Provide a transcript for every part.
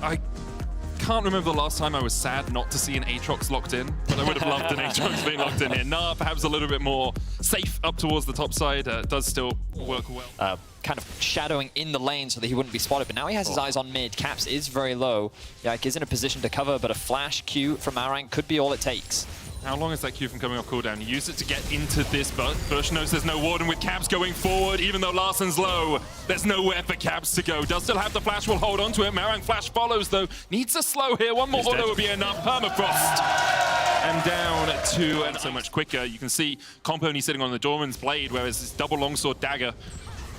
I can't remember the last time I was sad not to see an Aatrox locked in, but I would have loved an Aatrox being locked in here. Nah, perhaps a little bit more safe up towards the top side. Does still work well. Kind of shadowing in the lane so that he wouldn't be spotted, but now he has his eyes on mid. Caps is very low. Yike is in a position to cover, but a flash Q from Marang could be all it takes. How long is that Q from coming off cooldown? He used it to get into this, but Bush knows there's no Warden with Caps going forward, even though Larsen's low. There's nowhere for Caps to go. Does still have the flash, will hold on to it. Marang flash follows though. Needs a slow here. One more auto would be enough. Permafrost. And down to, and so much quicker. You can see Compony sitting on the Doran's blade, whereas this double longsword dagger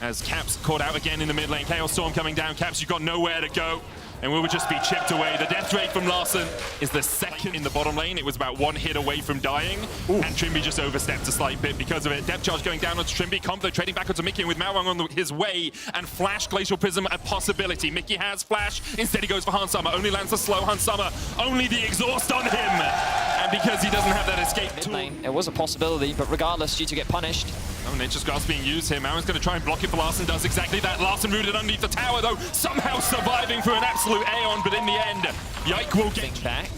as Caps caught out again in the mid lane. Chaos Storm coming down. Caps, you've got nowhere to go. And we will just be chipped away. The death rate from Larsen is the second in the bottom lane. It was about one hit away from dying. Ooh. And Trimby just overstepped a slight bit because of it. Depth charge going down onto Trimby. Comp though trading back onto Mickey, and with Marang on his way. And Flash Glacial Prism a possibility. Mickey has Flash. Instead he goes for Hans Summer. Only lands a slow Hans Summer. Only the exhaust on him. And because he doesn't have that escape Mid tool. lane, it was a possibility, but regardless, G2 get punished. Oh, Nature's Grasp being used here. Marang's going to try and block it, but Larsen does exactly that. Larsen rooted underneath the tower, though, somehow surviving for an absolute Aeon, but in the end, Yike will get back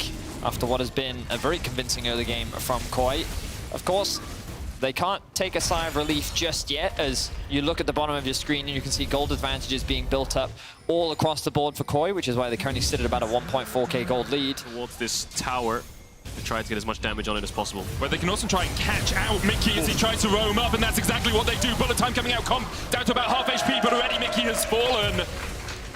after what has been a very convincing early game from KOI. Of course, they can't take a sigh of relief just yet, as you look at the bottom of your screen and you can see gold advantages being built up all across the board for KOI, which is why they currently sit at about a 1.4k gold lead. Towards this tower to try to get as much damage on it as possible. But they can also try and catch out Mickey as he tries to roam up, and that's exactly what they do. Bullet time coming out, Comp down to about half HP, but already Mickey has fallen.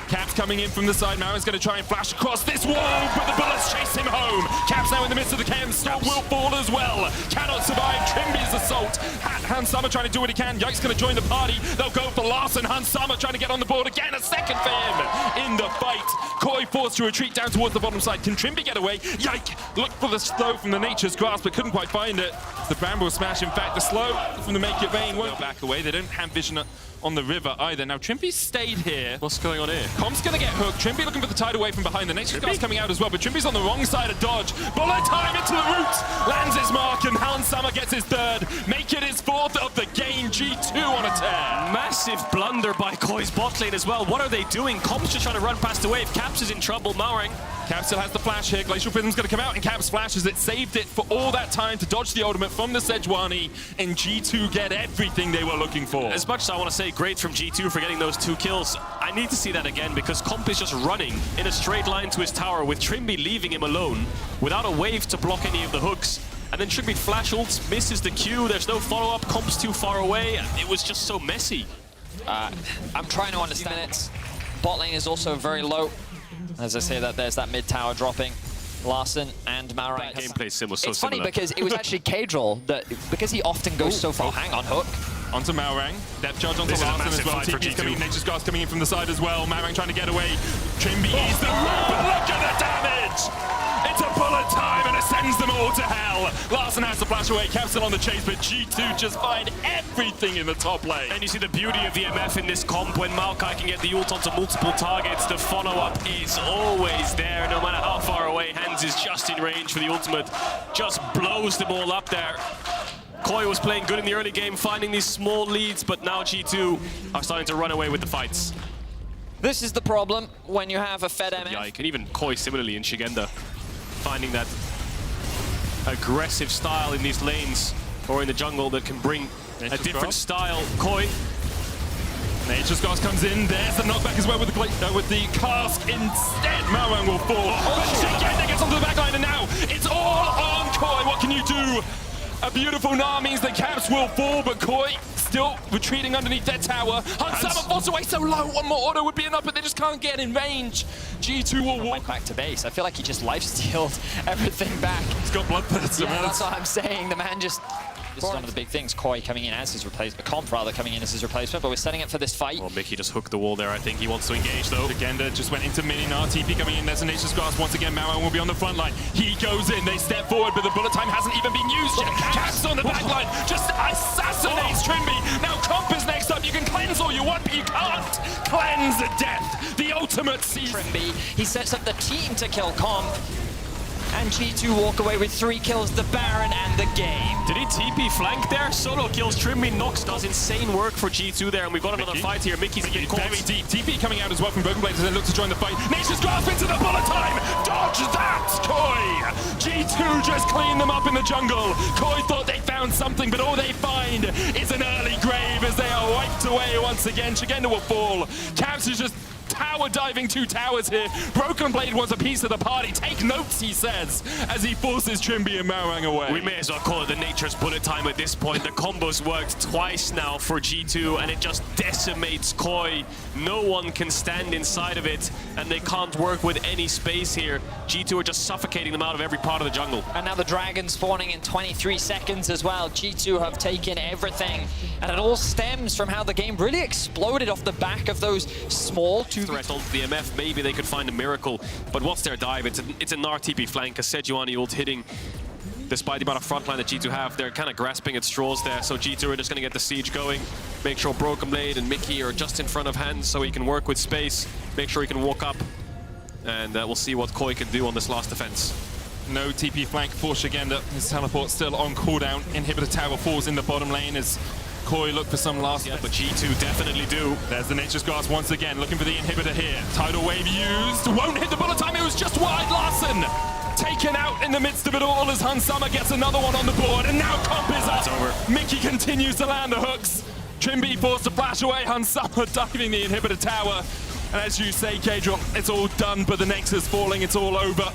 Caps coming in from the side. Marang's going to try and flash across this wall, but the bullets chase him home. Caps now in the midst of the camp. Storm will fall as well. Cannot survive Trimby's assault. Hans Summer trying to do what he can. Yike's going to join the party. They'll go for Larsen. Hans Summer trying to get on the board again. A second for him in the fight. KOI forced to retreat down towards the bottom side. Can Trimby get away? Yike looked for the slow from the Nature's Grasp, but couldn't quite find it. The Bramble Smash, in fact, the slow from the Make It Rain won't back away. They don't have vision on the river either. Now Trimby stayed here. What's going on here? Comp's gonna get hooked. Trimby looking for the tide away from behind. The next guy's coming out as well, but Trimby's on the wrong side of dodge. Bullet time into the root. Lands his mark, and Hans Summer gets his third. Make it his fourth of the game. G2 on a tear. Massive blunder by KOI's bot lane as well. What are they doing? Comp's just trying to run past the wave. Caps is in trouble. Marang. Caps still has the flash here. Glacial Prism's gonna come out, and Caps flashes it. Saved it for all that time to dodge the ultimate from the Sejuani, and G2 get everything they were looking for. As much as I want to say great from G2 for getting those 2 kills, I need to see that again, because Comp is just running in a straight line to his tower with Trimby leaving him alone without a wave to block any of the hooks. And then Trimby flash ults, misses the Q, there's no follow-up, Comp's too far away. It was just so messy. I'm trying to understand it. Bot lane is also very low. As I say that, there's that mid tower dropping. Larsen and Marang. Gameplay sim was so it's similar. funny because it was actually Kadril that, because he often goes so far. Hang on, hook. Onto Marang. Depth charge onto Larsen as well. TP's coming in. Nature's Grasp coming in from the side as well. Marang trying to get away. Trimby is the root, but look at the damage! It's a bullet time, and it sends them all to hell. Larsen has to flash away. Caps still on the chase, but G2 just find everything in the top lane. And you see the beauty of VMF in this comp. When Maokai can get the ult onto multiple targets, the follow-up is always there, no matter how far away. Hands is just in range for the ultimate. Just blows them all up there. KOI was playing good in the early game, finding these small leads, but now G2 are starting to run away with the fights. This is the problem when you have a fed MF. Yike, and even KOI similarly in Shigenda, finding that aggressive style in these lanes or in the jungle that can bring a different style. KOI. Nature's Grasp comes in. There's the knockback as well with the cask. Instead, Marang will fall. But Shigenda gets onto the backline, and now it's all on KOI. What can you do? A beautiful Gnar means that Caps will fall, but KOI still retreating underneath their tower. Hans Summer falls away so low. One more auto would be enough, but they just can't get in range. G2 will walk back to base. I feel like he just lifestealed everything back. He's got bloodthirst. Yeah, that's what I'm saying. The man just... This is one of the big things. KOI coming in as his replacement. Comp rather coming in as his replacement, but we're setting it for this fight. Well, Mickey just hooked the wall there. I think he wants to engage though. Shigenda just went into mini Gnar. TP coming in. There's a Nature's Grasp once again. Marang will be on the front line. He goes in. They step forward, but the bullet time hasn't even been used yet. Caps on the back line. Just assassinates Trimby. Now Comp is next up. You can cleanse all you want, but you can't cleanse death. The ultimate season. Trimby. He sets up the team to kill Comp. and G2 walk away with 3 kills, the Baron and the game. Did he TP flank there? Solo kills Trimby. Nox does insane work for G2 there, and we've got another fight here. Mickey's getting caught. Very deep. TP coming out as well from Broken Blade as they look to join the fight. Nature's Grasp into the bullet time! Dodge that, KOI! G2 just cleaned them up in the jungle. KOI thought they found something, but all they find is an early grave as they are wiped away once again. Shigenda will fall. Cavs is just tower diving 2 towers here. Broken Blade wants a piece of the party. Take notes, he says, as he forces Trimby and Marang away. We may as well call it the Nature's bullet time at this point. The combos worked twice now for G2, and it just decimates KOI. No one can stand inside of it, and they can't work with any space here. G2 are just suffocating them out of every part of the jungle. And now the Dragon spawning in 23 seconds as well. G2 have taken everything, and it all stems from how the game really exploded off the back of those small 2 threat onto the MF, maybe they could find a miracle. But what's their dive? It's a Gnar TP flank, a Sejuani ult hitting. Despite the amount of frontline that G2 have, they're kind of grasping at straws there. So G2 are just going to get the siege going. Make sure Broken Blade and Mickey are just in front of Hans so he can work with space. Make sure he can walk up. And we'll see what KOI can do on this last defense. No TP flank for Shigenda. His teleport still on cooldown. Inhibitor tower falls in the bottom lane as KOI look for some last. Yeah, but G2 definitely do. There's the Nature's Grasp once again, looking for the inhibitor here. Tidal Wave used, won't hit the bullet time, it was just wide. Larson taken out in the midst of it all as Hansama gets another one on the board, and now Comp is up. It's over. Mickey continues to land the hooks. Trimby forced to flash away, Hansama diving the inhibitor tower. And as you say, Kadril, it's all done, but the Nexus falling, it's all over.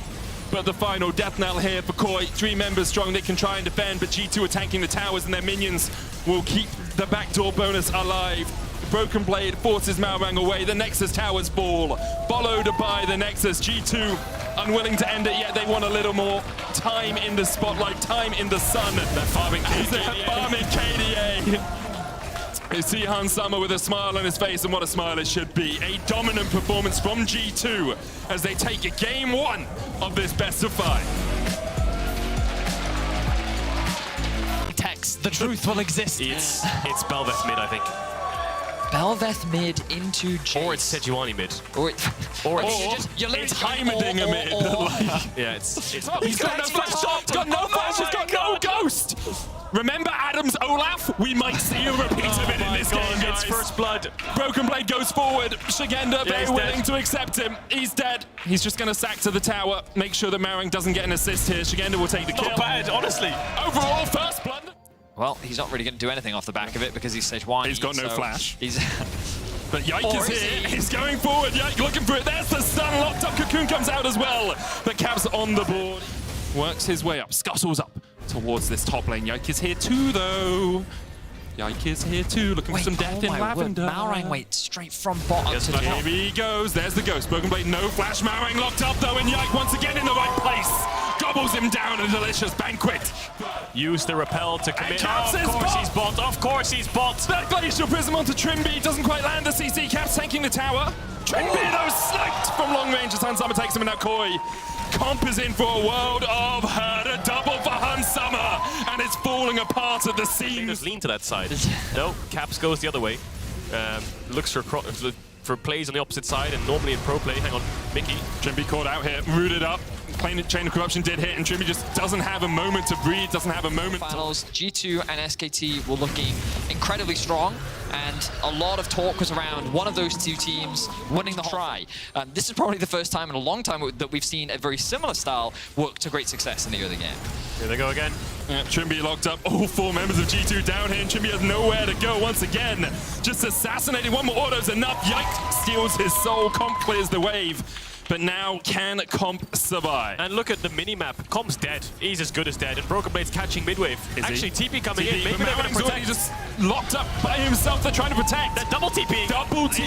But the final death knell here for KOI. 3 members strong, they can try and defend, but G2 are tanking the towers and their minions will keep the backdoor bonus alive. Broken Blade forces Malrang away, the Nexus towers fall, followed by the Nexus. G2 unwilling to end it, yet they want a little more time in the spotlight, time in the sun. They're farming KDA. They're farming KDA. You see Hansama with a smile on his face, and what a smile it should be. A dominant performance from G2 as they take game 1 of this best of 5. Text, the truth will exist. It's Belveth mid, I think. Belveth mid into Jace. Or it's Sejuani mid. Or You're it's Heimerdinger mid. Yeah, it's he's got no flash, he's got no flash, he's got no ghost. Remember Adam's Olaf? We might see a repeat of it in this game, guys. It's first blood. Broken Blade goes forward. Shigenda very willing to accept him. He's dead. He's just going to sack to the tower. Make sure that Marang doesn't get an assist here. Shigenda will take the kill. Not bad, honestly. Overall, first blood. Well, he's not really going to do anything off the back of it because he's Sejuani. He's got no flash. He's But Yike is here. He's going forward. Yike looking for it. There's the stun. Locked up. Cocoon comes out as well. But Cavs on the board. Works his way up. Scuttles up towards this top lane. Yike is here too, though. Yike is here too, looking for some death in Lavender. Malrang wait straight from bottom to top. Here he goes. There's the ghost. Broken Blade, no flash. Malrang locked up though, and Yike once again in the right place. Gobbles him down. A delicious banquet. Use the repel to commit. Of course he's bot. Of course he's bot. That Glacial Prism onto Trimby. Doesn't quite land the CC. Caps tanking the tower. Trimby though sniped from long range as Hansama takes him, and now KOI. Comp is in for a world of hurt. A double for Hansama, and it's falling apart at the seams. Lean to that side. No, Caps goes the other way. Looks for plays on the opposite side, and normally in pro play, hang on, Mickey. Trimby caught out here, rooted up. Chain of Corruption did hit, and Trimby just doesn't have a moment to breathe, doesn't have a moment. Finals, G2 and SKT were looking incredibly strong, and a lot of talk was around one of those 2 teams winning the try. This is probably the first time in a long time that we've seen a very similar style work to great success in the early game. Here they go again. Trimby locked up, all 4 members of G2 down here, and Trimby has nowhere to go once again. Just assassinating, one more auto's enough. Yike steals his soul, Comp clears the wave. But now, can Comp survive? And look at the mini-map. Comp's dead. He's as good as dead. And Broken Blade's catching midwave. Actually, TP coming in. Maybe they're going to protect. Just locked up by himself. They're trying to protect. They're double TP. Double TP.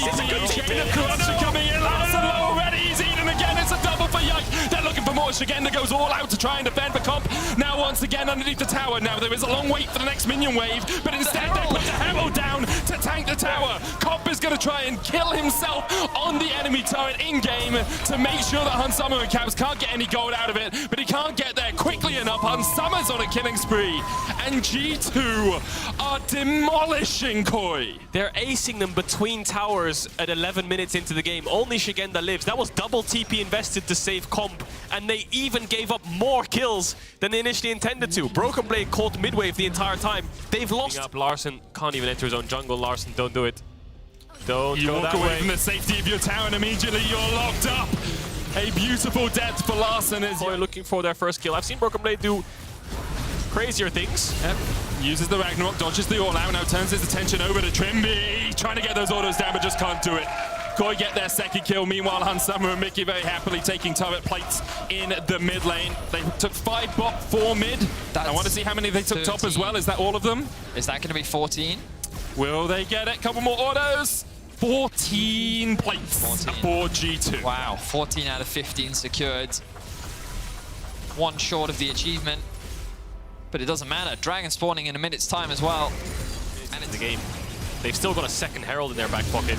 Chain of Corruption coming in. Larson already. He's eaten again. It's a double for Yike. They're looking for more. Shigenda goes all out to try and defend for Comp. Now once again underneath the tower. Now there is a long wait for the next minion wave. But instead they put the Herald down to tank the tower. Comp is going to try and kill himself on the enemy turret in-game to make sure that Hansama and Caps can't get any gold out of it, but he can't get there quickly enough. Hansama's on a killing spree, and G2 are demolishing KOI. They're acing them between towers at 11 minutes into the game. Only Shigenda lives. That was double TP invested to save Comp, and they even gave up more kills than they initially intended to. Broken Blade caught mid-wave the entire time. They've lost. Up. Larssen can't even enter his own jungle. Larssen, don't do it. Don't you go walk that away way. from the safety of your tower and immediately you're locked up. A beautiful death for Larssen as KOI looking for their first kill. I've seen Broken Blade do crazier things. Yep. Uses the Ragnarok, dodges the all-out, now turns his attention over to Trimby. Trying to get those autos down, but just can't do it. KOI get their second kill. Meanwhile, Hansama and Mickey very happily taking turret plates in the mid lane. They took 5 bot, 4 mid. I want to see how many they took 13. Top as well. Is that all of them? Is that going to be 14? Will they get it? Couple more autos. 14 plates 14. For G2. Wow, 14 out of 15 secured. 1 short of the achievement. But it doesn't matter. Dragon spawning in a minute's time as well. And it's the game. They've still got a second Herald in their back pocket.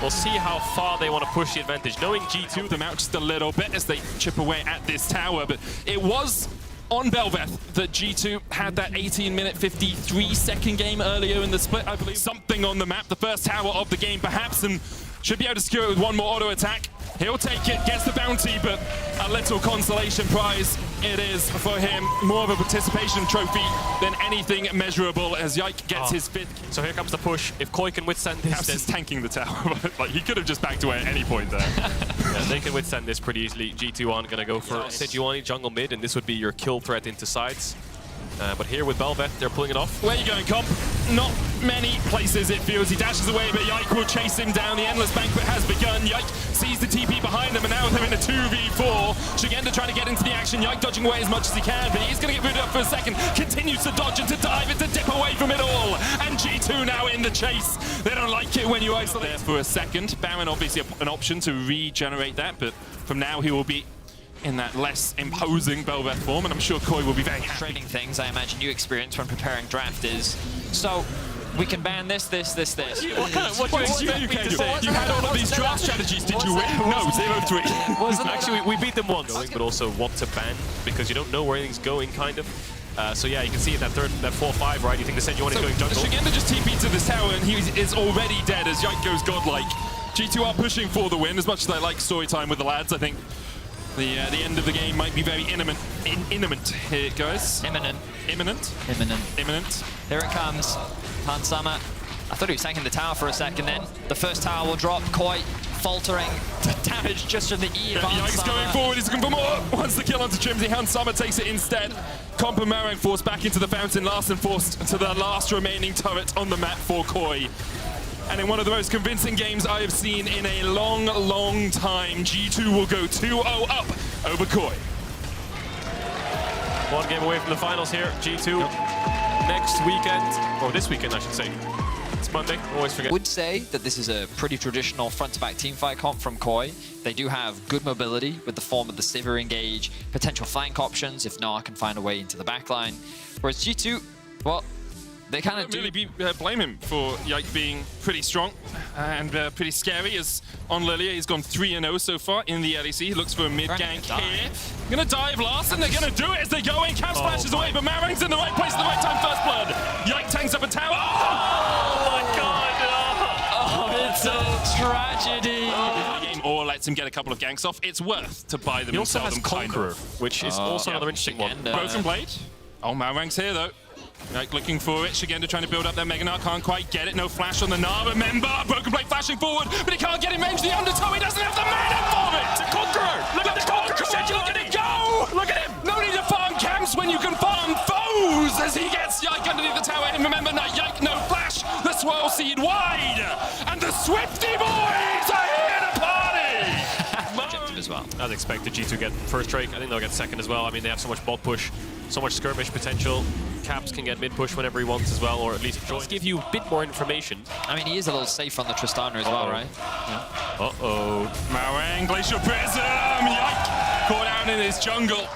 We'll see how far they want to push the advantage. Knowing G2 them out just a little bit as they chip away at this tower. But it was on Belveth that G2 had that 18-minute, 53-second game earlier in the split, I believe. Something on the map, the first tower of the game perhaps, and should be able to secure it with 1 more auto attack. He'll take it, gets the bounty, but a little consolation prize it is for him. More of a participation trophy than anything measurable as Yike gets his 5th. So here comes the push. If KOI can withstand this, Caps is tanking the tower. Like, he could have just backed away at any point there. Yeah, they can withstand this pretty easily. G2 aren't going to go for Sejuani jungle mid, and this would be your kill threat into sides. But here with Belveth, they're pulling it off. Where are you going, Comp? Not many places it feels. He dashes away, but Yike will chase him down. The Endless Banquet has begun. Yike sees the TP behind them, and now they're in a 2v4. Shigenda trying to get into the action. Yike dodging away as much as he can, but he's going to get booted up for a second. Continues to dodge and to dive and to dip away from it all. And G2 now in the chase. They don't like it when you isolate there for a second. Baron obviously an option to regenerate that, but from now he will be in that less imposing Belveth form, and I'm sure KOI will be very happy. Trading things I imagine you experience when preparing draft is, so we can ban this. What do you say? You had all of these draft strategies, did you win? No, 0-3. Actually, we beat them once, but also want to ban because you don't know where anything's going, kind of. So yeah, you can see in that 4-5, right? You think the Sejuani is going jungle. Shigenda just TP'd to this tower, and he is already dead as Yike goes godlike. G2 are pushing for the win, as much as I like story time with the lads. I think the end of the game might be very imminent. Here it goes. Imminent. Here it comes. Hansama. I thought he was tanking the tower for a second then. The first tower will drop. KOI faltering. Damage just from the E of Hansama. Yike's going forward. He's looking for more. Once the kill onto Trimsy, Hansama takes it instead. Comp and Marang forced back into the fountain. Larssen forced to the last remaining turret on the map for KOI. And in one of the most convincing games I have seen in a long, long time, G2 will go 2-0 up over KOI. 1 game away from the finals here, G2. Next weekend, or this weekend I should say. It's Monday, always forget. I would say that this is a pretty traditional front-to-back teamfight comp from KOI. They do have good mobility with the form of the Sivir engage, potential flank options if Noah can find a way into the backline. Whereas G2, well, they kind of do really blame him for Yike being pretty strong and pretty scary, as on Lilia he's gone 3-0 so far in the LEC. He looks for a mid-gank here. Gonna dive Larssen, they're gonna do it as they go in. Cap splashes away, but Marang's in the right place at the right time. First blood. Yike tanks up a tower. Oh my god! Oh, it's a tragedy. Game or lets him get a couple of ganks off. It's worth to buy them. He also has Conqueror, which is also another interesting one. Broken Blade. Oh, Marang's here though. Yike looking for it. Shigenda trying to build up their Mega Gnar. Can't quite get it. No flash on the Gnar. Remember, Broken Blade flashing forward, but he can't get in range. The undertow. He doesn't have the mana for it. The Conqueror. Look at the Conqueror. Look at it go. Look at him. No need to farm camps when you can farm foes as he gets Yike underneath the tower. And remember, no Yike, no flash. The Swirl Seed wide. And the Swifty boys are here to party. Objective as well. As expected, G2 get first Drake. I think they'll get second as well. I mean, they have so much bot push, so much skirmish potential. Caps can get mid-push whenever he wants as well, or at least join. Give you a bit more information. I mean, he is a little safe on the Tristana as well, right? Yeah. Uh-oh. Marang, Glacial Prism, Yike! Caught down in his jungle.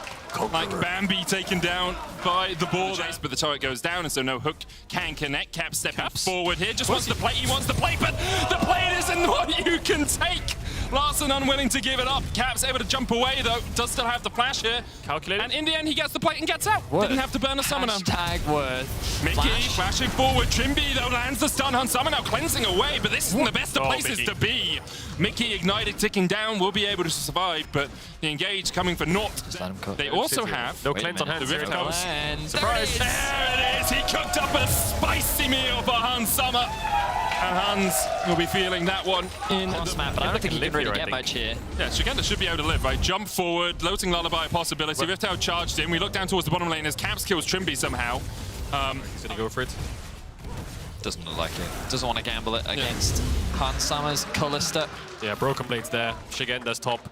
Like Bambi taken down by the ball, but the turret goes down, and so no hook can connect. Cap stepping forward here, just wants the plate, he wants the plate, but the plate isn't what you can take. Larson unwilling to give it up. Caps able to jump away though. Does still have the flash here. Calculated. And in the end, he gets the plate and gets out. Didn't have to burn a summoner. Hashtag worth. Mickey flashing forward. Trimby though lands the stun. Hansama now cleansing away, but this isn't the best of places to be. Mickey ignited, ticking down, will be able to survive, but the engage coming for naught. They also have no cleanse on hands. the Rift comes. Surprise! There it is. He cooked up a spicy meal for Hansama. And Hans will be feeling that one in the map, but I don't think he can really get much here. Yeah, Shigenda should be able to live, right? Jump forward, floating lullaby possibility. Rift out charged in. We look down towards the bottom lane as Caps kills Trimby somehow. He's gonna go for it. Doesn't look like it. Doesn't want to gamble it against Hansama's Callista. Yeah, Broken Blade's there. Shigenda's top.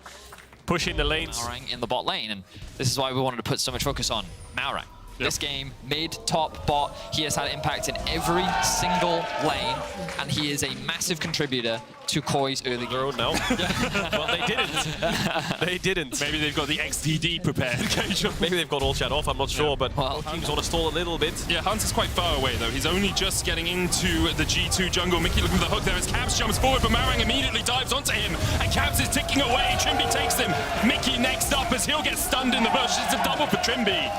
Pushing the lanes. Maurang in the bot lane, and this is why we wanted to put so much focus on Maurang. This game, mid, top, bot, he has had impact in every single lane, and he is a massive contributor to KOI's early game. No. Well, they didn't. They didn't. Maybe they've got the XDD prepared. Maybe they've got all chat off, I'm not sure, but teams want to stall a little bit. Yeah, Hans is quite far away, though. He's only just getting into the G2 jungle. Mickey looking for the hook there as Caps jumps forward, but Maurang immediately dives onto him, and Caps is ticking away. Trimby takes him. Mickey next up as he'll get stunned in the bush. It's a double for Trimby.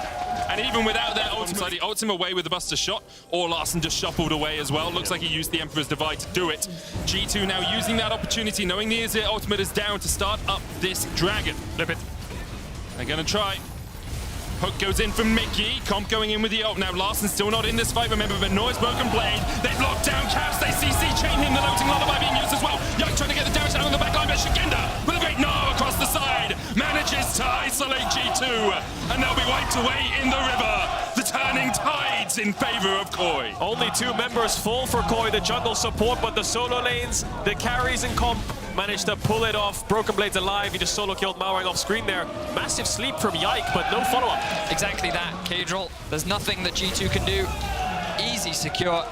And even without that ultimate, he ults him away with the Buster shot, or Larson just shuffled away as well. Looks like he used the Emperor's Divide to do it. G2 now using that opportunity, knowing the Azir ultimate is down, to start up this dragon. Flip it. They're gonna try. Hook goes in from Mickey. Comp going in with the ult. Now Larson still not in this fight, remember, but Noise Broken Blade. They've locked down Caps. They CC chain him. The loading lullaby being used as well. Young trying to get the damage down on the back line, but Shigenda with a great gnaw across the side manages to isolate G2, and they'll be wiped away in the river. The turning tides in favor of KOI. Only 2 members full for KOI, the jungle support, but the solo lanes, the carries and comp managed to pull it off. Broken Blade's alive. He just solo killed Maurang off screen there. Massive sleep from Yike, but no follow-up. Exactly that, Kadril. There's nothing that G2 can do. Easy, secure.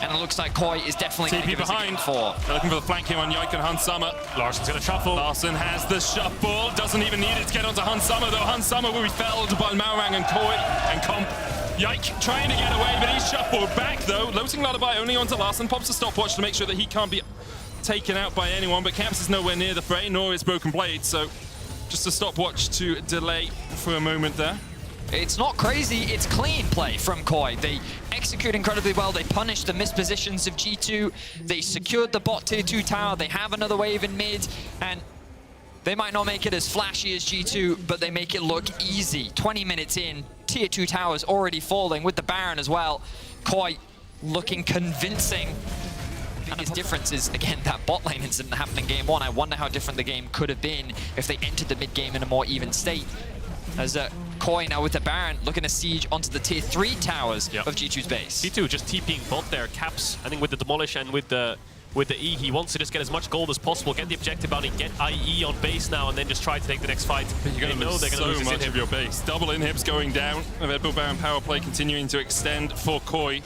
And it looks like KOI is definitely going to give behind. us a 4. They're looking for the flank here on Yike and Hansama. Larson's going to shuffle. Larson has the shuffle. Doesn't even need it to get onto Hansama, though. Hansama will be felled by Maurang and KOI and Comp. Yike trying to get away, but he's shuffled back, though. Loading lullaby only onto Larson. Pops a stopwatch to make sure that he can't be taken out by anyone, but Caps is nowhere near the fray, nor is Broken Blade, so just a stopwatch to delay for a moment there. It's not crazy, it's clean play from KOI. They execute incredibly well, they punish the mispositions of G2, they secured the bot tier 2 tower, they have another wave in mid, and they might not make it as flashy as G2, but they make it look easy. 20 minutes in, tier 2 towers already falling with the Baron as well. KOI looking convincing. The biggest difference is, again, that bot lane incident happened in game 1. I wonder how different the game could have been if they entered the mid game in a more even state. As KOI now with the Baron looking to siege onto the tier 3 towers of G2's base. G2 just TPing bot there. Caps, I think with the Demolish and with the E, he wants to just get as much gold as possible, get the objective bounty, get IE on base now, and then just try to take the next fight. But you're going to lose so much of your base. Double inhibs going down. Red Bull Baron power play continuing to extend for KOI.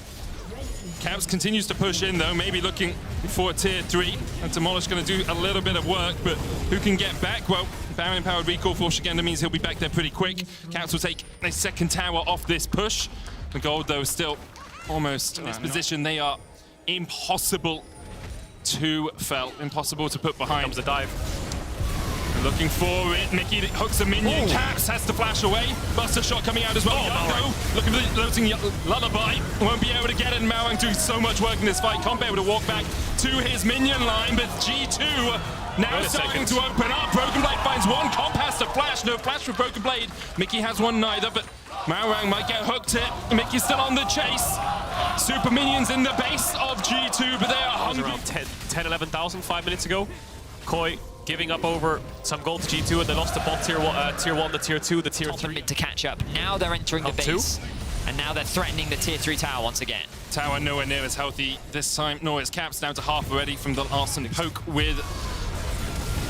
Caps continues to push in, though, maybe looking for tier 3. And Demolish going to do a little bit of work, but who can get back? Well, Baron-powered recall for Shigenda means he'll be back there pretty quick. Caps will take a second tower off this push. The gold, though, still almost in this position. They are impossible to fell, impossible to put behind. Here comes the dive. Looking for it. Mickey hooks a minion. Caps has to flash away. Buster shot coming out as well. Looking for the loading lullaby. Won't be able to get it. Maurang doing so much work in this fight. Can't be able to walk back to his minion line, but G2 now starting to open up. Broken Blade finds one. Comp has to flash. No flash for Broken Blade. Mickey has one neither, but Maurang might get hooked here. Mickey's still on the chase. Super minions in the base of G2, but they are hungry. Around 10, 11,000 5 minutes ago. KOI giving up over some gold to G2, and they lost the bot tier 1, the tier 2, the tier 3. Mid to catch up. Now they're entering the base, and now they're threatening the tier 3 tower once again. Tower nowhere near as healthy this time, nor is Caps down to half already from the Larson poke with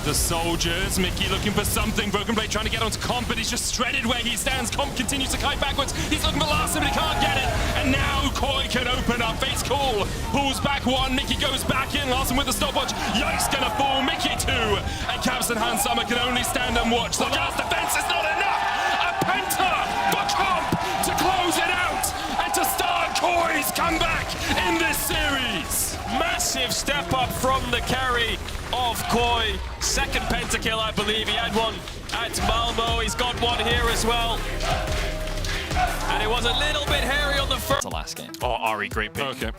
the soldiers. Mickey looking for something. Broken Blade trying to get onto Comp, but he's just shredded where he stands. Comp continues to kite backwards. He's looking for Larson, but he can't get it. And now KOI can open up. Face call. Pulls back one. Mickey goes back in. Larson with the stopwatch. Yike's gonna fall. Mickey 2. And Caps and Hansama can only stand and watch. The last defense is not enough. A penta for Comp to close it out and to start KOI's comeback in this series. Massive step up from the carry of KOI. second pentakill, I believe. He had one at Malmo. He's got one here as well. And it was a little bit hairy on the first. The last game. Oh, Ari, great pick. Okay.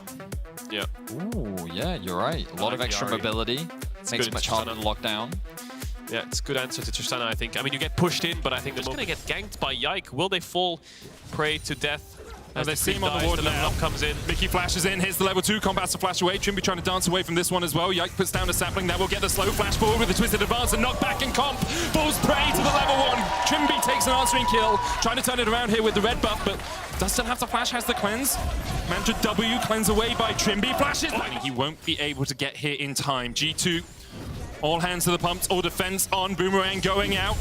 Yeah. Ooh, yeah, you're right. A lot of extra mobility. Makes it much harder to lock down. Yeah, it's a good answer to Tristana, I think. I mean, you get pushed in, but I think they're just going to get ganked by Yike. Will they fall prey to death? As they see him on the ward now. Comes in. Mickey flashes in. Here's the level 2. Combats to flash away. Trimby trying to dance away from this one as well. Yike puts down a sapling. That will get the slow flash forward with a twisted advance and knock back, and Comp falls prey to the level 1. Trimby takes an answering kill. Trying to turn it around here with the red buff, but does still have the flash, has the cleanse. Mantra W, cleanse away by Trimby. Flashes. He won't be able to get here in time. G2, all hands to the pumps, all defense on. Boomerang going out.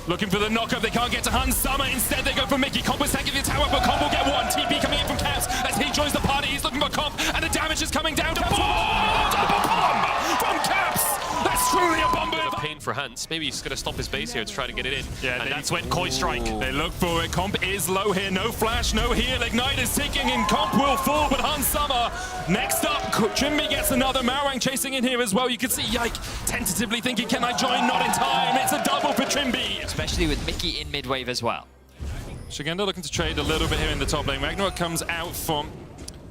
Looking for the knockup, they can't get to Hans Summer. Instead, they go for Mickey. Comp is taking the tower, but Comp will get one. TP coming in from Caps as he joins the party. He's looking for Comp, and the damage is coming down. Double bomb from Caps. That's truly a bomb. Pain for Hans. Maybe he's going to stop his base here to try to get it in. Yeah, and that's when Koi strike. They look for it. Comp is low here. No flash, no heal. Ignite is ticking, and Comp will fall, but Hans Summer. Next up, Trimby gets another. Marang chasing in here as well. You can see Yike tentatively thinking, can I join? Not in time. It's a double for Trimby. Especially with Mickey in mid-wave as well. Shigenda looking to trade a little bit here in the top lane. Ragnarok comes out from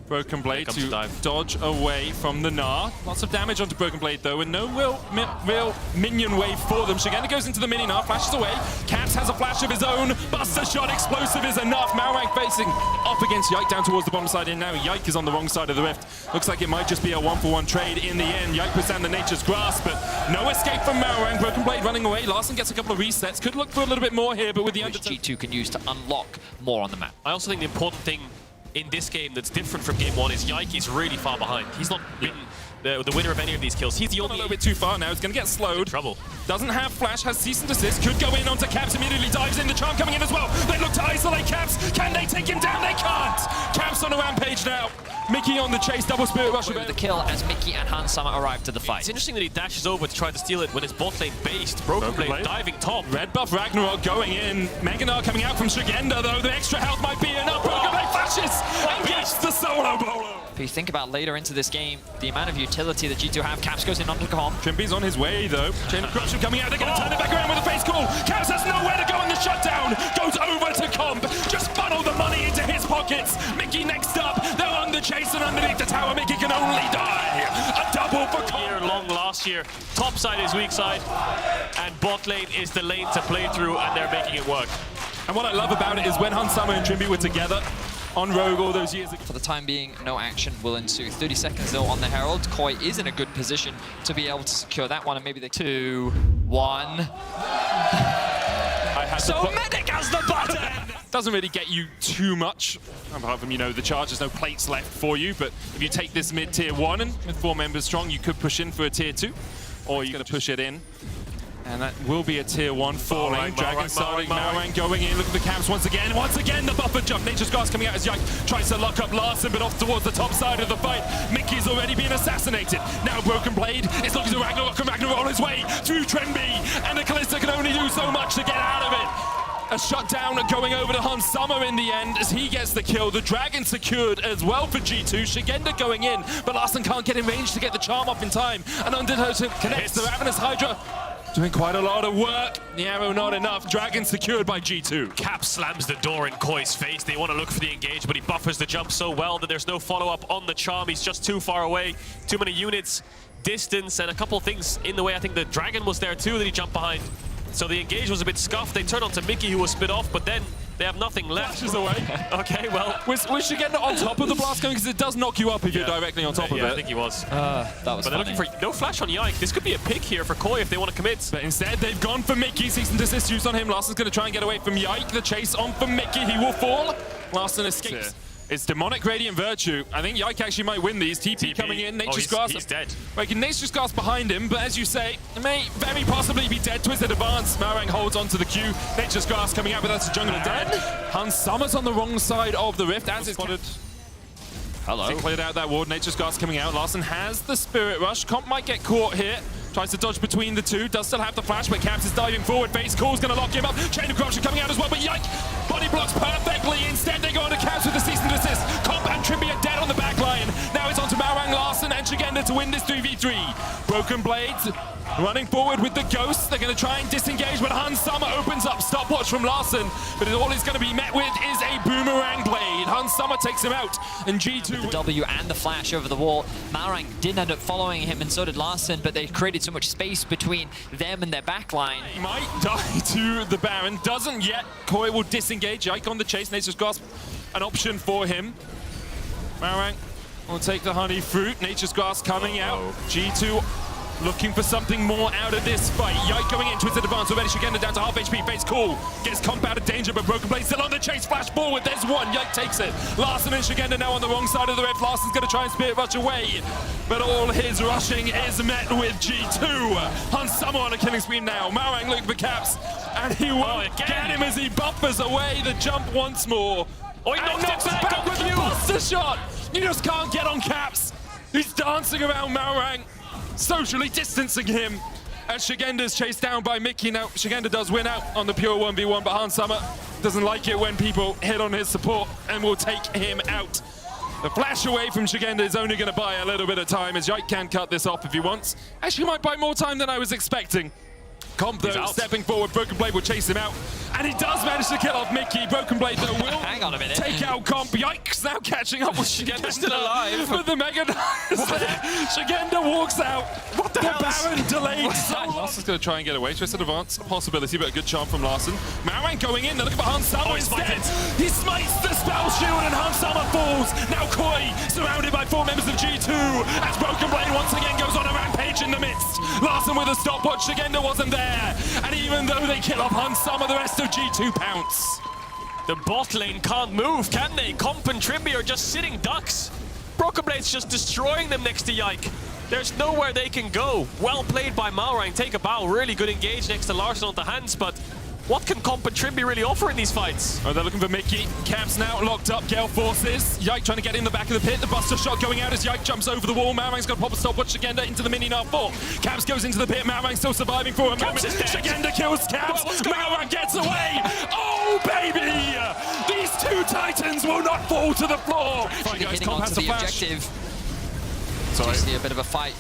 Broken Blade to dodge away from the Gnar. Lots of damage onto Broken Blade though, and no real minion wave for them. Shigenda goes into the mini Gnar, flashes away. Caps has a flash of his own. Buster shot, explosive is enough. Malrank facing up against Yike down towards the bottom side, and now Yike is on the wrong side of the rift. Looks like it might just be a 1-for-1 trade in the end. Yike puts down the Nature's Grasp, but no escape from Malrank. Broken Blade running away. Larson gets a couple of resets. Could look for a little bit more here, but with the Which G2 can use to unlock more on the map. I also think the important thing in this game that's different from game 1 is Yike is really far behind. He's not been the winner of any of these kills. He's the only... A little bit too far now. It's going to get slowed. Trouble. Doesn't have flash, has cease and desist. Could go in onto Caps, immediately dives in. The charm coming in as well. They look to isolate Caps. Can they take him down? They can't. Caps on a rampage now. Mickey on the chase, double spirit rush. With the kill as Mickey and Hans Summer arrive to the fight. It's interesting that he dashes over to try to steal it when it's bot lane based. Broken Blade diving top. Red buff Ragnarok going in. Mega Gnar coming out from Shigenda though. The extra health might be enough. Broken Blade flashes and gets the solo bolo. If you think about later into this game, the amount of utility that G2 have, Caps goes in onto Comp. Trimby's on his way though. Chain of Corruption coming out. They're going to turn it back around with a face call. Caps has nowhere to go in the shutdown. Goes over to Comp. Just funnel the money into his pockets. Mickey next up. They're on the chase and underneath the tower. Mickey can only die. A double for Comp. Long last year. Top side is weak side. And bot lane is the lane to play through, and they're making it work. And what I love about it is when Hans Summer and Trimby were together on Rogue all those years ago. For the time being, no action will ensue. 30 seconds though on the Herald. Koi is in a good position to be able to secure that one, and maybe the 2, 1. So Medic has the button! Doesn't really get you too much, apart from, you know, the charge. There's no plates left for you, but if you take this mid tier 1 and with 4 members strong, you could push in for a tier 2, or you're going to push it in. And that will be a tier 1 falling. Dragon starting, Malrank going in. Look at the Caps once again. Once again, the buffer jump. Nature's Grasp coming out as Yike tries to lock up Larson, but off towards the top side of the fight. Mickey's already been assassinated. Now Broken Blade is looking to Ragnarok, and Ragnarok on his way through Trimby. And the Kalista can only do so much to get out of it. A shutdown going over to Hans Summer in the end as he gets the kill. The Dragon secured as well for G2. Shigenda going in, but Larson can't get in range to get the charm up in time. And Undertow connects the Ravenous Hydra. Doing quite a lot of work. The arrow not enough. Dragon secured by G2. Cap slams the door in Koi's face. They want to look for the engage, but he buffers the jump so well that there's no follow-up on the charm. He's just too far away. Too many units, distance, and a couple of things in the way. I think the Dragon was there too that he jumped behind. So the engage was a bit scuffed. They turn onto Mickey, who was split off, but then they have nothing left. Flashes away. Okay, well. Was Shigenda on top of the blast gun? Because it does knock you up if you're directly on top of it. I think he was. That was But they're looking for no flash on Yike. This could be a pick here for Koi if they want to commit. But instead, they've gone for Mickey. Cease and desist used on him. Larson's going to try and get away from Yike. The chase on for Mickey. He will fall. Larson escapes. It's Demonic Radiant Virtue. I think Yike actually might win these. TP coming in. Nature's Grasp. He's dead. Like, Nature's Grasp behind him, but as you say, it may very possibly be dead. Twisted advance. Malrank holds onto the Q. Nature's Grasp coming out, but that's a jungle dead. Hans Summer's on the wrong side of the rift, as it's spotted. Hello. They cleared out that ward. Nature's Grasp coming out. Larson has the Spirit Rush. Comp might get caught here. Tries to dodge between the two. Does still have the flash, but Caps is diving forward. Face Call's going to lock him up. Chain of Corruption coming out as well, but Yike! Body blocks perfectly. Instead, they go on to Caps with the cease and desist. Comp and Trimby are dead on the back line. Now it's on to Maurang, Larson, and Shigenda to win this 3v3. Broken Blades running forward with the Ghosts. They're going to try and disengage, but Hans Summer opens up. Stopwatch from Larson, but all he's going to be met with is a boomerang blade. Hans Summer takes him out, and G2... The W and the flash over the wall. Maurang did end up following him, and so did Larson, but they created so much space between them and their backline. He might die to the Baron. Doesn't yet. KOI will disengage. Yike on the chase. Nature's Grasp, an option for him. Maurang will take the honey fruit. Nature's Grasp coming out. G2 looking for something more out of this fight. Yike going into his advance already. Shigenda down to half HP. Face cool. Gets Comp out of danger, but Broken Blade still on the chase. Flash forward. There's one. Yike takes it. Larson and Shigenda now on the wrong side of the rift. Larson's going to try and spirit rush away, but all his rushing is met with G2. Hans Summer on a killing spree now. Maurang looking for caps, and he won't get him as he buffers away the jump once more. Oh, he knocks it back with a buster shot. You just can't get on caps. He's dancing around Maurang, socially distancing him, as Shigenda's chased down by Mickey. Now, Shigenda does win out on the pure 1v1, but Hans Summer doesn't like it when people hit on his support and will take him out. The flash away from Shigenda is only going to buy a little bit of time, as Yike can cut this off if he wants. Actually, might buy more time than I was expecting. Comp, though, stepping forward. Broken Blade will chase him out, and he does manage to kill off Mickey. Broken Blade, though, will Hang on a minute. take out Comp. Yikes, now catching up with Shigenda. Still alive. With the Mega Shigenda walks out. What the Baron delayed. Larson's going to try and get away. Twisted advance, a possibility, but a good charm from Larson. Maurang going in. They're looking for Hans Summer instead. He smites the spell shield, and Hans Summer falls. Now KOI surrounded by 4 members of G2, as Broken Blade once again goes on a rampage in the midst. Larson with a stopwatch. Shigenda wasn't there. And even though they kill off Hans Summer, the rest of G2 pounce. The bot lane can't move, can they? Comp and Trimby are just sitting ducks. Broken Blade's just destroying them next to Yike. There's nowhere they can go. Well played by Maurang. Take a bow. Really good engage next to Larson on the hands, but what can Comp and Trimby really offer in these fights? Oh, they're looking for Mickey. Caps now locked up. Gale forces. Yike trying to get in the back of the pit. The buster shot going out as Yike jumps over the wall. Maurang's got to pop a stopwatch. Shigenda into the mini R4. Caps goes into the pit. Maurang still surviving for a moment. Shigenda kills Caps. Maurang gets away. Oh, baby! These two titans will not fall to the floor. Right, guys, Comp has the objective. Sorry. See a bit of a fight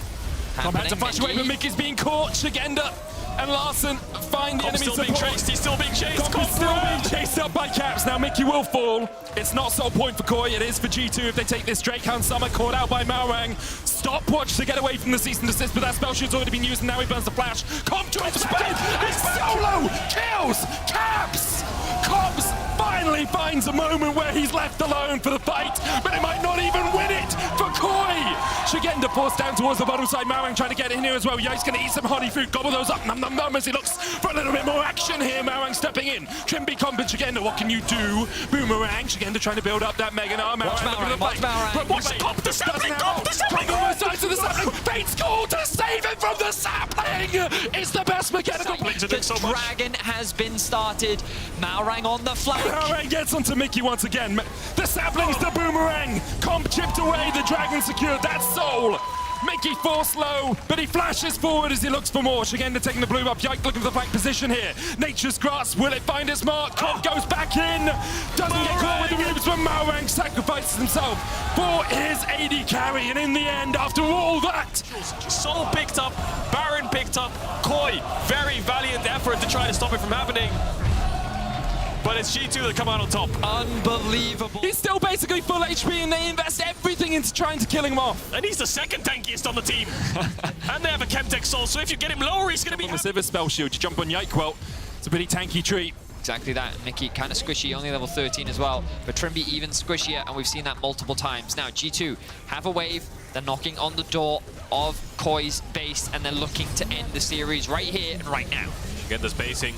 Comp had to flash away, but Mickey's being caught. Shigenda and Larson find the enemy support. He's still being chased. Comp is still being chased up by Caps. Now Mickey will fall. It's not sole point for KOI. It is for G2 if they take this Drake. Hans Summer caught out by Maurang. Stopwatch to get away from the cease and desist, but that spell shield's already been used, and now he burns the flash. Comp drives back in. It's solo kills Caps. Comps finally finds a moment where he's left alone for the fight, but it might not even win it for KOI. Shigenda forced down towards the bottom side. Maurang trying to get in here as well. Yike's going to eat some honey fruit, gobble those up. Num num num as he looks for a little bit more action here. Maurang stepping in. Trimby, Comp, and Shigenda, what can you do? Boomerang. Shigenda trying to build up that Mega Gnar. Watch Maurang. Watch Comp, the sapling. Comp, the sapling. Both sides of the sapling. Fate's call to save him from the sapling. It's the best mechanical. The dragon has been started. Maurang on the flank. Maurang gets onto Mickey once again. The sapling's the boomerang. Comp chipped away. The dragon secured that soul. Mickey forced low, but he flashes forward as he looks for more. Shigenda taking the blue up. Yike looking for the flank position here. Nature's Grasp, will it find its mark? Comp goes back in. Doesn't get caught with the ribs, but Maurang sacrifices himself for his AD carry. And in the end, after all that, Soul picked up, Baron picked up, KOI, very valiant effort to try to stop it from happening. But it's G2 that come out on top. Unbelievable. he's still basically full HP, and they invest everything into trying to kill him off. And he's the second tankiest on the team. And they have a Chemtech Soul, so if you get him lower, he's going to be... On the Civis spell shield, you jump on Yike, well, it's a pretty tanky treat. Exactly that. Mickey kind of squishy, only level 13 as well. But Trimby even squishier, and we've seen that multiple times. Now, G2 have a wave. They're knocking on the door of KOI's base, and they're looking to end the series right here and right now. Get the spacing.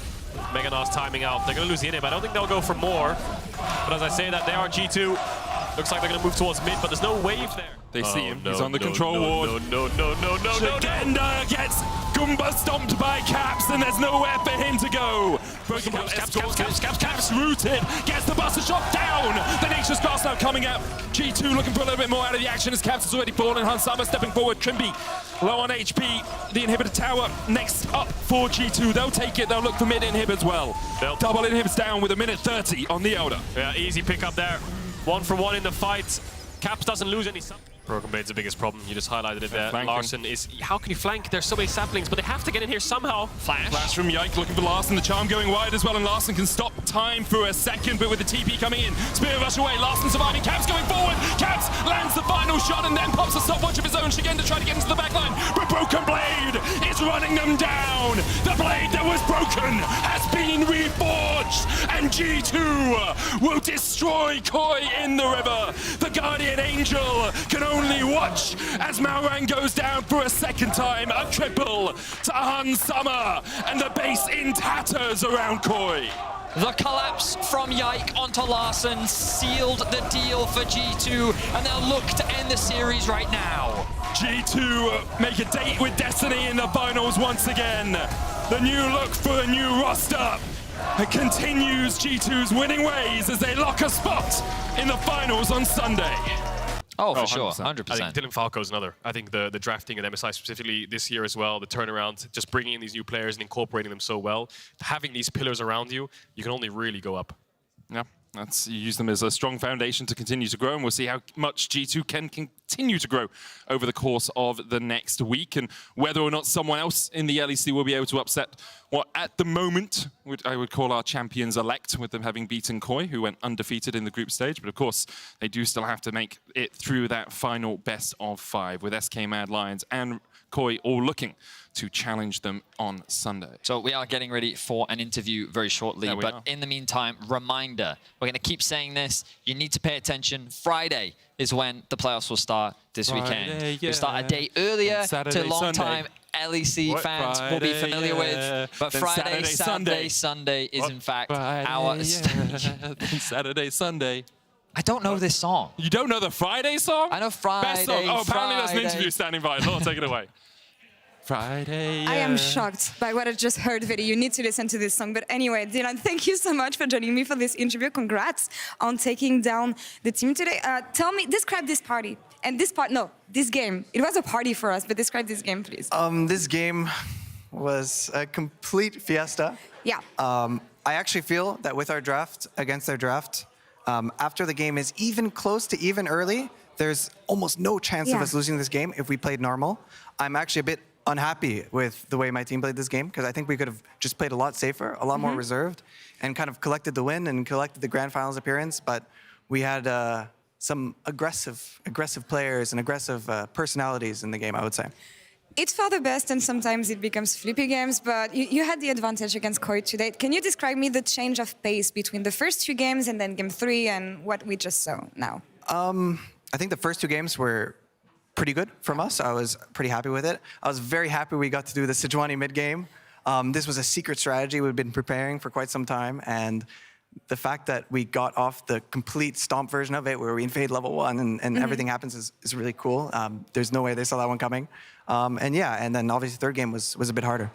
Mega Gnar's timing out. They're going to lose the inhib. I don't think they'll go for more. But as I say that, they are G2. Looks like they're going to move towards mid, but there's no wave there. They see him. He's on the control ward. No. Shigenda gets Goomba stomped by Caps, and there's nowhere for him to go. Broken Caps rooted. Gets the buster shot down. The Nature's Grasp now coming out. G2 looking for a little bit more out of the action as Caps has already fallen. Hans Summer stepping forward. Trimby low on HP. The inhibitor tower next up for G2. They'll take it. They'll look for mid inhib as well. Double inhibs down with a minute 30 on the Elder. Yeah, easy pick up there. 1 for 1 in the fight. Caps doesn't lose any. Broken Blade's the biggest problem. You just highlighted it there. Larson is... How can you flank? There's so many saplings, but they have to get in here somehow. Flash from Yike looking for Larson. The charm going wide as well, and Larson can stop time for a second, but with the TP coming in, Spear rush away. Larson surviving. Caps going forward. Caps lands the final shot and then pops a stopwatch of his own. Shigen to try to get into the backline, but Broken Blade is running them down. The blade that was broken has been reforged, and G2 will destroy KOI in the river. The Guardian Angel can only watch as Maurang goes down for a second time. A triple to Han Summer, and the base in tatters around KOI. The collapse from Yike onto Larson sealed the deal for G2, and they'll look to end the series right now. G2 make a date with Destiny in the finals once again. The new look for a new roster. It continues G2's winning ways as they lock a spot in the finals on Sunday. Oh, for sure, 100%. I think Dylan Falco's another. I think the drafting at MSI specifically this year as well, the turnaround, just bringing in these new players and incorporating them so well. Having these pillars around you, you can only really go up. Yeah, you use them as a strong foundation to continue to grow, and we'll see how much G2 can continue to grow over the course of the next week, and whether or not someone else in the LEC will be able to upset what at the moment I would call our champions elect, with them having beaten KOI, who went undefeated in the group stage. But of course, they do still have to make it through that final best of 5 with SK Mad Lions and KOI all looking to challenge them on Sunday. So we are getting ready for an interview very shortly, but in the meantime, reminder, we're going to keep saying this, you need to pay attention. Friday is when the playoffs will start this weekend. We start a day earlier to long-time LEC fans will be familiar with, but Friday, Saturday, Sunday is in fact our stage. Saturday, Sunday. I don't know this song. You don't know the Friday song? I know Friday, Best song. Oh, apparently there's an Friday. interview standing by. Lord, take it away. Friday. I am shocked by what I just heard, Vidi. You need to listen to this song. But anyway, Dylan, thank you so much for joining me for this interview. Congrats on taking down the team today. Tell me, describe this party. And this game. It was a party for us, but describe this game, please. This game was a complete fiesta. Yeah. I actually feel that with our draft, against their draft, after the game is even close to even early, there's almost no chance of us losing this game if we played normal. I'm actually a bit unhappy with the way my team played this game, because I think we could have just played a lot safer, a lot more reserved, and kind of collected the win and collected the grand finals appearance. But we had some aggressive players and aggressive personalities in the game, I would say. It's for the best, and sometimes it becomes flippy games, but you had the advantage against KOI today. Can you describe me the change of pace between the first 2 games and then game 3 and what we just saw now? I think the first 2 games were pretty good from us. I was pretty happy with it. I was very happy we got to do the Sejuani mid game. This was a secret strategy we've been preparing for quite some time, and the fact that we got off the complete stomp version of it, where we invade level 1 and everything happens, is really cool. There's no way they saw that one coming. And then obviously third game was a bit harder.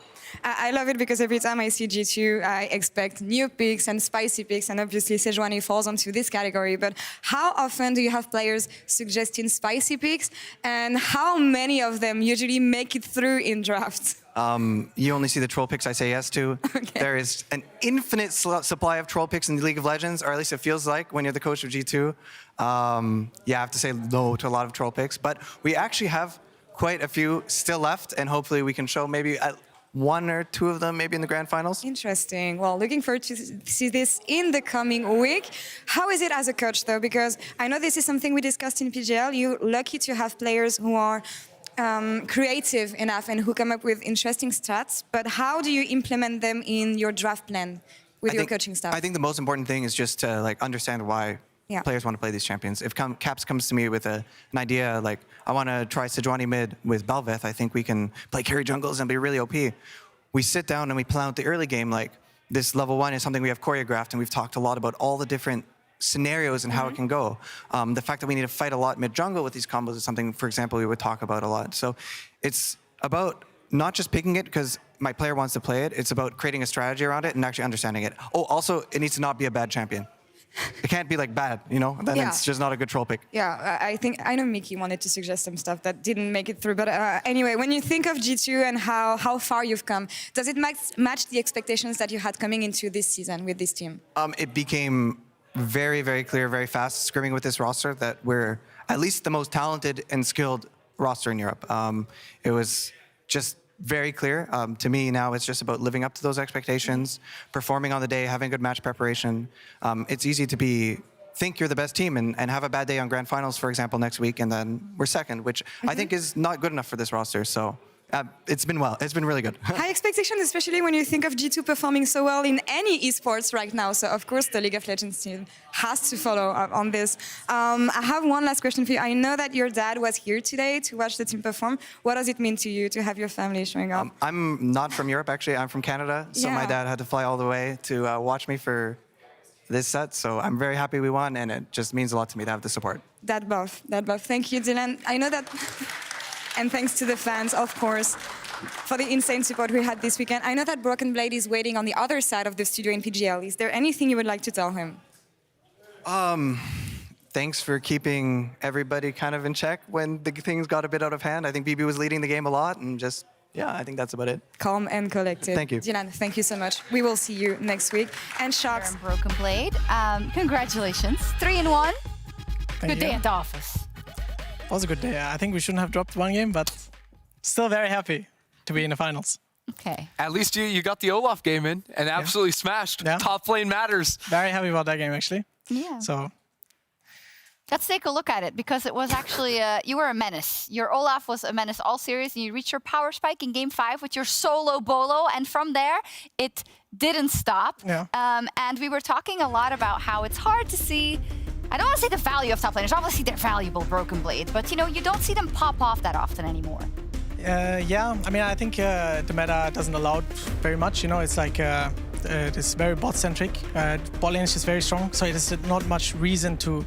I love it because every time I see G2, I expect new picks and spicy picks, and obviously Sejuani falls onto this category. But how often do you have players suggesting spicy picks, and how many of them usually make it through in drafts? You only see the troll picks I say yes to. Okay. There is an infinite supply of troll picks in the League of Legends, or at least it feels like when you're the coach of G2. I have to say no to a lot of troll picks, but we actually have quite a few still left, and hopefully we can show maybe 1 or 2 of them maybe in the grand finals. Interesting. Well, looking forward to see this in the coming week. How is it as a coach, though? Because I know this is something we discussed in PGL. You're lucky to have players who are creative enough and who come up with interesting stats, but how do you implement them in your draft plan with your coaching staff? I think the most important thing is just to understand why players want to play these champions. If Caps comes to me with an idea like, I want to try Sejuani mid with Belveth, I think we can play carry jungles and be really OP. We sit down and we plan out the early game, like this level 1 is something we have choreographed, and we've talked a lot about all the different scenarios and how it can go. The fact that we need to fight a lot mid-jungle with these combos is something, for example, we would talk about a lot. So it's about not just picking it because my player wants to play it, it's about creating a strategy around it and actually understanding it. Oh, also, it needs to not be a bad champion. It can't be like bad, then it's just not a good troll pick. Yeah, I know Mickey wanted to suggest some stuff that didn't make it through, but anyway, when you think of G2 and how far you've come, does it match the expectations that you had coming into this season with this team? It became very, very clear, very fast, scrimming with this roster, that we're at least the most talented and skilled roster in Europe. It was just very clear. To me now, it's just about living up to those expectations, performing on the day, having good match preparation. It's easy to think you're the best team and have a bad day on grand finals, for example, next week, and then we're second, which I think is not good enough for this roster. So it's been really good. High expectations, especially when you think of G2 performing so well in any esports right now. So of course the League of Legends team has to follow up on this. I have one last question for you. I know that your dad was here today to watch the team perform. What does it mean to you to have your family showing up? I'm not from Europe, actually. I'm from Canada. So my dad had to fly all the way to watch me for this set. So I'm very happy we won, and it just means a lot to me to have the support. That buff. Thank you, Dylan. I know that... And thanks to the fans, of course, for the insane support we had this weekend. I know that Broken Blade is waiting on the other side of the studio in PGL. Is there anything you would like to tell him? Thanks for keeping everybody kind of in check when the things got a bit out of hand. I think BB was leading the game a lot, and just, yeah, I think that's about it. Calm and collected. Thank you. Dylan, thank you so much. We will see you next week. And Sharks. Broken Blade, congratulations. 3-1. Good day at the office. It was a good day. I think we shouldn't have dropped one game, but still very happy to be in the finals. Okay. At least you got the Olaf game in and absolutely smashed. Yeah. Top lane matters. Very happy about that game, actually. Yeah. So let's take a look at it, because it was actually, you were a menace. Your Olaf was a menace all series, and you reached your power spike in game 5 with your solo bolo, and from there, it didn't stop. Yeah. And we were talking a lot about how it's hard to see, I don't want to say the value of top laners. Obviously, they're valuable, Broken Blade, but you don't see them pop off that often anymore. yeah, I mean, I think the meta doesn't allow it very much. It's like it's very bot-centric. Bot lane is just very strong, so there's not much reason to,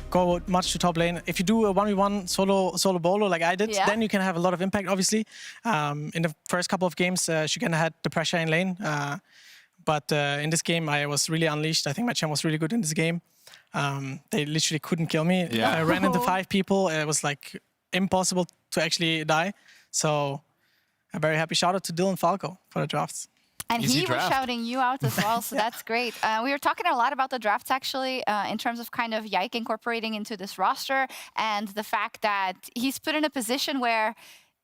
go much to top lane. If you do a 1v1 solo bolo like I did, then you can have a lot of impact, obviously. In the first couple of games, Shigena had the pressure in lane, but in this game, I was really unleashed. I think my champ was really good in this game. They literally couldn't kill me. Yeah. I ran into 5 people. It was like impossible to actually die. So a very happy shout out to Dylan Falco for the drafts. And Easy he was draft. shouting you out as well, so that's great. We were talking a lot about the drafts, actually, in terms of kind of Yike incorporating into this roster, and the fact that he's put in a position where,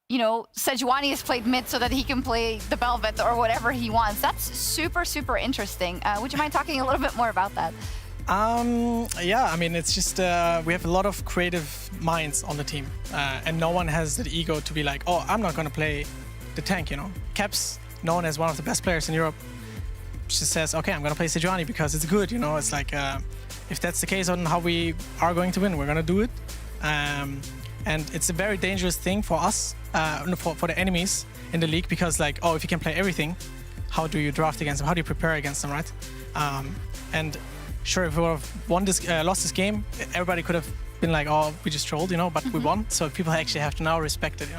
Sejuani has played mid so that he can play the Velvet or whatever he wants. That's super, super interesting. Would you mind talking a little bit more about that? Yeah, I mean, it's just we have a lot of creative minds on the team, and no one has the ego to be like, oh, I'm not going to play the tank, Caps, known as one of the best players in Europe, just says, okay, I'm going to play Sejuani because it's good, It's like, if that's the case on how we are going to win, we're going to do it. And it's a very dangerous thing for us, for the enemies in the league, because like, oh, if you can play everything, how do you draft against them? How do you prepare against them, right? And sure, if we would have lost this game, everybody could have been like, oh, we just trolled, but we won. So people actually have to now respect it,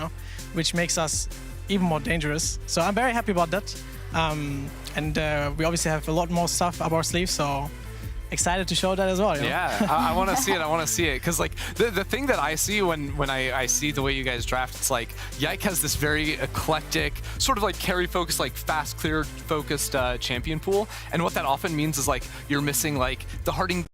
which makes us even more dangerous. So I'm very happy about that. And we obviously have a lot more stuff up our sleeves, so excited to show that as well. Yeah, I want to see it. I want to see it. Because like the thing that I see when I see the way you guys draft, it's like Yike has this very eclectic, sort of like carry focused, like fast clear focused champion pool. And what that often means is like you're missing like the Harding